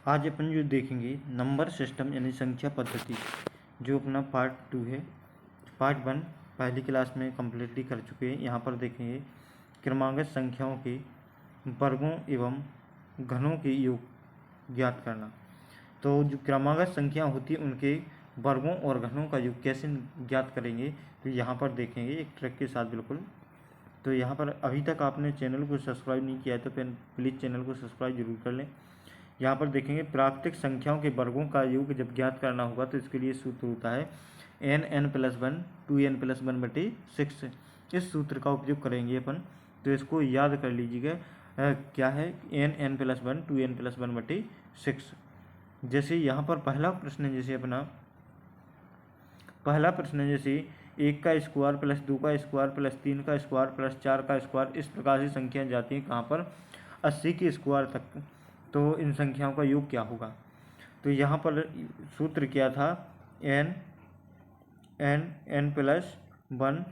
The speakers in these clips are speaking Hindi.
आज अपन जो देखेंगे नंबर सिस्टम यानी संख्या पद्धति, जो अपना पार्ट 2 है। पार्ट 1 पहली क्लास में कम्प्लीटली कर चुके हैं। यहाँ पर देखेंगे क्रमागत संख्याओं के वर्गों एवं घनों के योग ज्ञात करना। तो जो क्रमागत संख्या होती है उनके वर्गों और घनों का योग कैसे ज्ञात करेंगे, तो यहाँ पर देखेंगे एक ट्रिक के साथ बिल्कुल। तो यहाँ पर अभी तक आपने चैनल को सब्सक्राइब नहीं किया है तो प्लीज़ चैनल को सब्सक्राइब जरूर कर लें। यहाँ पर देखेंगे प्राकृतिक संख्याओं के वर्गों का योग जब ज्ञात करना होगा तो इसके लिए सूत्र होता है n+1 2n+1/6। इस सूत्र का उपयोग करेंगे अपन, तो इसको याद कर लीजिएगा। क्या है n+1 2n+1/6। जैसे यहाँ पर पहला प्रश्न है, जैसे अपना पहला प्रश्न है जैसे 1 का स्क्वायर प्लस 2 का स्क्वायर प्लस 3 का स्क्वायर प्लस 4 का स्क्वायर, इस प्रकार से संख्याएं जाती हैं कहाँ पर 80 के स्क्वायर तक। तो इन संख्याओं का योग क्या होगा, तो यहाँ पर सूत्र क्या था n+1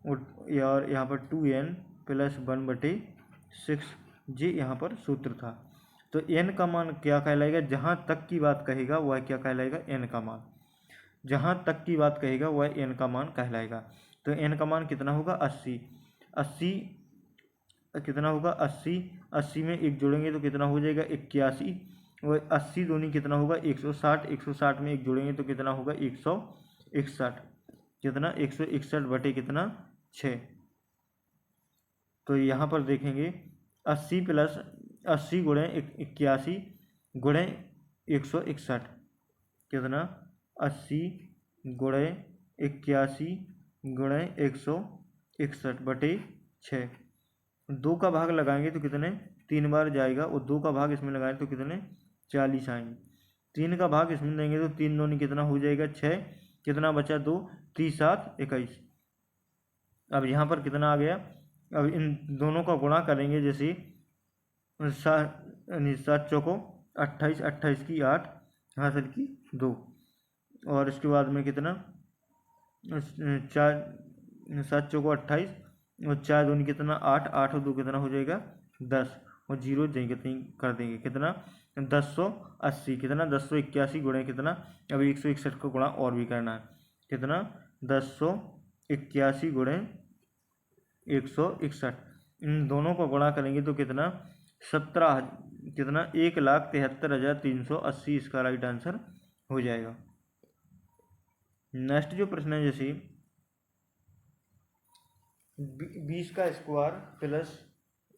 और यहाँ पर 2n+1/6 जी यहाँ पर सूत्र था। तो n का मान क्या कहलाएगा, जहाँ तक की बात कहेगा वह क्या कहलाएगा, n का मान। जहाँ तक की बात कहेगा वह n का मान कहलाएगा। तो n का मान कितना होगा 80। 80 कितना होगा 80। 80 में एक जोड़ेंगे तो कितना हो जाएगा 81। और 80 दूनी कितना होगा 160। 160 में एक जोड़ेंगे तो कितना होगा 161। कितना 161 बटे कितना 6। तो यहाँ पर देखेंगे 80 + 80 गुणे 81 गुणे 161 कितना 80 गुणे 81 गुणे 161 बटे 6। 2 का भाग लगाएंगे तो कितने 3 बार जाएगा, और 2 का भाग इसमें लगाएंगे तो कितने 40 आएंगे। 3 का भाग इसमें देंगे तो 3 दूनी कितना हो जाएगा 6। कितना बचा 2, 3 7 21। अब यहाँ पर कितना आ गया, अब इन दोनों का गुणा करेंगे। जैसे 7 चौको 28, 28 की 8, हासिल की 2, और इसके बाद में कितना 7 चौको 28 और 4 दूनी कितना 8, 8 और 2 कितना हो जाएगा 10, और 0 कितनी कर देंगे कितना 1080। कितना 1081 गुणे कितना, अभी 161 को गुणा और भी करना है, कितना 1081 गुणे 161। इन दोनों को गुणा करेंगे तो कितना 1,73,380 इसका राइट आंसर हो जाएगा। नेक्स्ट जो प्रश्न है जैसे 20 का स्क्वायर प्लस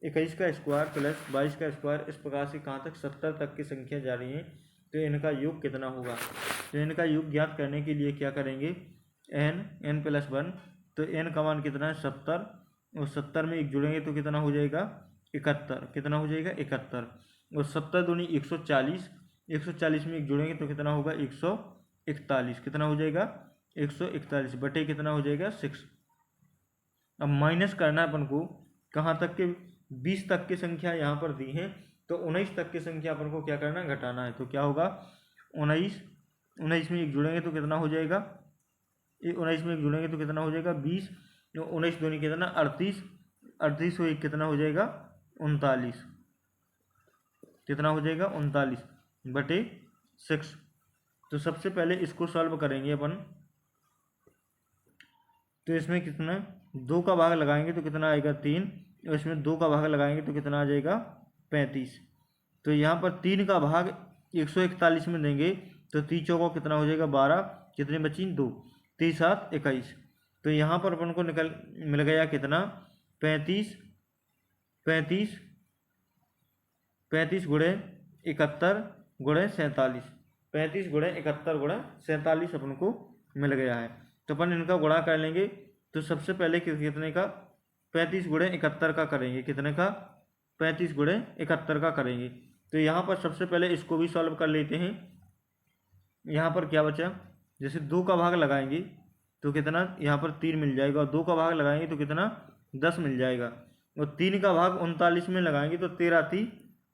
21 का स्क्वायर प्लस 22 का स्क्वायर, इस प्रकार से कहाँ तक 70 तक की संख्या जा रही है, तो इनका योग कितना होगा। तो इनका योग ज्ञात करने के लिए क्या करेंगे n+1, तो n का मान कितना है 70, और 70 में एक जुड़ेंगे तो कितना हो जाएगा 71। कितना हो जाएगा 71, और 70 दूनी 140। 140 में एक जुड़ेंगे तो कितना होगा 141। कितना हो जाएगा 141 बटे कितना हो जाएगा 6। अब माइनस करना है अपन को, कहाँ तक के 20 तक की संख्या यहाँ पर दी है, तो 19 तक की संख्या अपन को क्या करना है घटाना है। तो क्या होगा 19 में एक जुड़ेंगे तो कितना हो जाएगा 19 में एक जुड़ेंगे तो कितना हो जाएगा 20। 19 दूनी कितना 38। 38 हो एक कितना हो जाएगा 39। कितना हो जाएगा 39 बटे 6। तो सबसे पहले इसको सॉल्व करेंगे अपन। तो इसमें कितना 2 का भाग लगाएंगे तो कितना आएगा 3, और इसमें 2 का भाग लगाएंगे तो कितना आ जाएगा 35। तो यहाँ पर 3 का भाग 141 में देंगे तो 3 चौको कितना हो जाएगा 12, कितने बची 2, 3 7 21। तो यहाँ पर अपन को मिल गया कितना 35 गुणे 71 गुणे 47। 35 गुणे 71 गुणे 47 अपन को मिल गया है। तो अपन इनका गुणा कर लेंगे। तो सबसे पहले कितने का 35 गुणे 71 का करेंगे, कितने का 35 गुणे 71 का करेंगे। तो यहाँ पर सबसे पहले इसको भी सॉल्व कर लेते हैं। यहाँ पर क्या बचा, जैसे 2 का भाग लगाएंगे तो कितना यहाँ पर 3 मिल जाएगा, और 2 का भाग लगाएंगे तो कितना 10 मिल जाएगा, और 3 का भाग 39 में लगाएंगे तो 13 3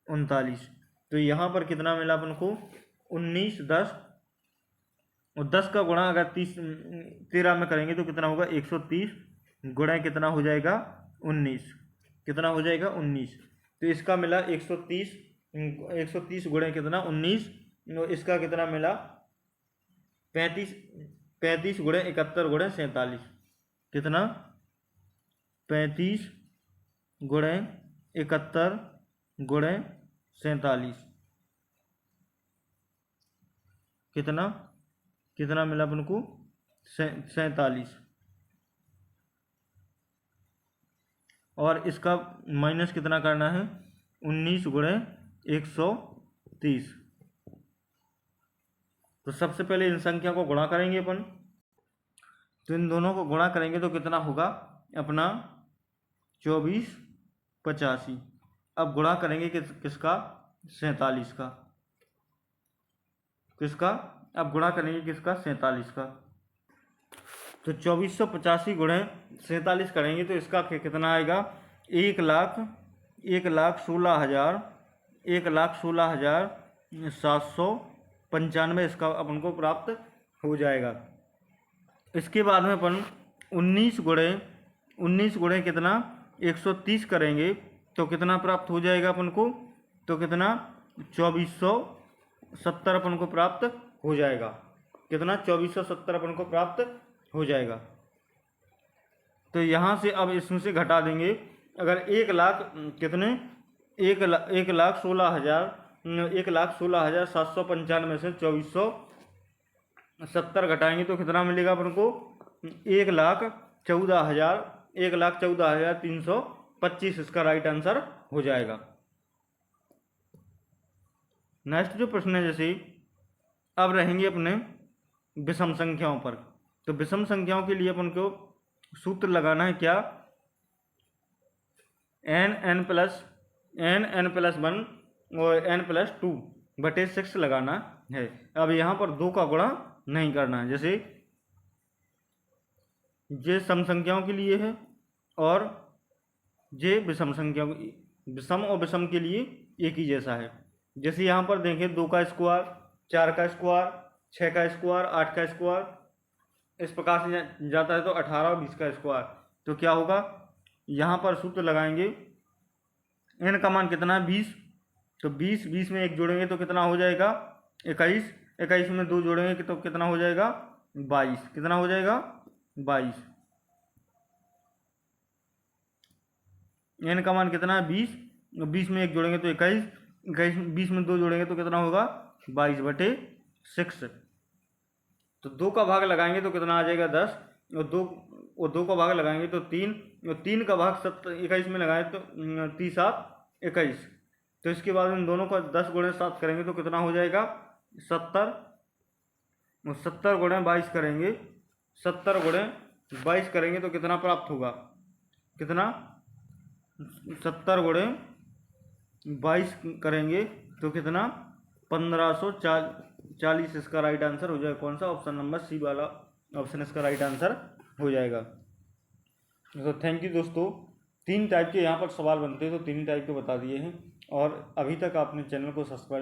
39। तो यहाँ पर कितना मिला अपन को 19 10, और 10 का गुणा अगर 13 में करेंगे तो कितना होगा 130 गुणा कितना हो जाएगा 19। कितना हो जाएगा 19। तो इसका मिला 130 130 गुणे कितना 19, इसका कितना मिला 35, 35 गुणे 71 गुणे 47, कितना 35 गुणे 71 गुणे 47, कितना कितना मिला अपन को 47, और इसका माइनस कितना करना है 19 गुणे 130। तो सबसे पहले इन संख्या को गुणा करेंगे अपन, तो इन दोनों को गुणा करेंगे तो कितना होगा अपना 2485। अब गुणा करेंगे किसका 47 का, किसका अब गुणा करेंगे किसका 47 का। तो 2485 गुणे 47 करेंगे तो इसका कितना आएगा 1,16,795 इसका अपन को प्राप्त हो जाएगा। इसके बाद में अपन 19 गुणे कितना 130 करेंगे तो कितना प्राप्त हो जाएगा अपन को, तो कितना 2470 अपन को प्राप्त हो जाएगा, कितना 2470 अपन को प्राप्त हो जाएगा। तो यहाँ से अब इसमें से घटा देंगे, अगर 1,00,000 कितने 1,16,795 में से 2470 घटाएंगे तो कितना मिलेगा अपन को 1,14,325, इसका राइट आंसर हो जाएगा। नेक्स्ट जो प्रश्न है, जैसे अब रहेंगे अपने विषम संख्याओं पर। तो विषम संख्याओं के लिए अपन को सूत्र लगाना है क्या, n प्लस 1 और n+2 बटे 6 लगाना है। अब यहाँ पर 2 का गुणा नहीं करना है, जैसे ये सम संख्याओं के लिए है और ये विषम संख्याओं, विषम और विषम के लिए एक ही जैसा है। जैसे यहाँ पर देखें 2 का स्क्वायर, 4 का स्क्वायर, 6 का स्क्वायर, 8 का स्क्वायर, इस प्रकार से जाता है तो 18 और 20 का स्क्वायर। तो क्या होगा, यहाँ पर सूत्र लगाएंगे, n का मान कितना है 20, तो 20 में 1 जोड़ेंगे तो कितना हो जाएगा 21, 21 में 2 जोड़ेंगे तो कितना हो जाएगा 22, कितना हो जाएगा 22। n का मान कितना है 20, 20 में 1 जोड़ेंगे तो 21, 20 में 2 जोड़ेंगे तो कितना होगा 22/6। तो 2 का भाग लगाएंगे तो कितना आ जाएगा 10, और 2 का भाग लगाएंगे तो 3, और 3 का भाग 21 में लगाएं तो 3×7=21। तो इसके बाद इन दोनों का 10 गुणे 7 करेंगे तो कितना हो जाएगा 70, और 70 गुणे 22 करेंगे, 70 गुणे 22 करेंगे तो कितना प्राप्त होगा, कितना 70 गुणे 22 करेंगे तो कितना 1540, इसका राइट आंसर हो जाएगा। कौन सा, ऑप्शन नंबर सी वाला ऑप्शन इसका राइट आंसर हो जाएगा। तो थैंक यू दोस्तों, 3 टाइप के यहाँ पर सवाल बनते हैं तो 3 टाइप के बता दिए हैं, और अभी तक आपने चैनल को सब्सक्राइब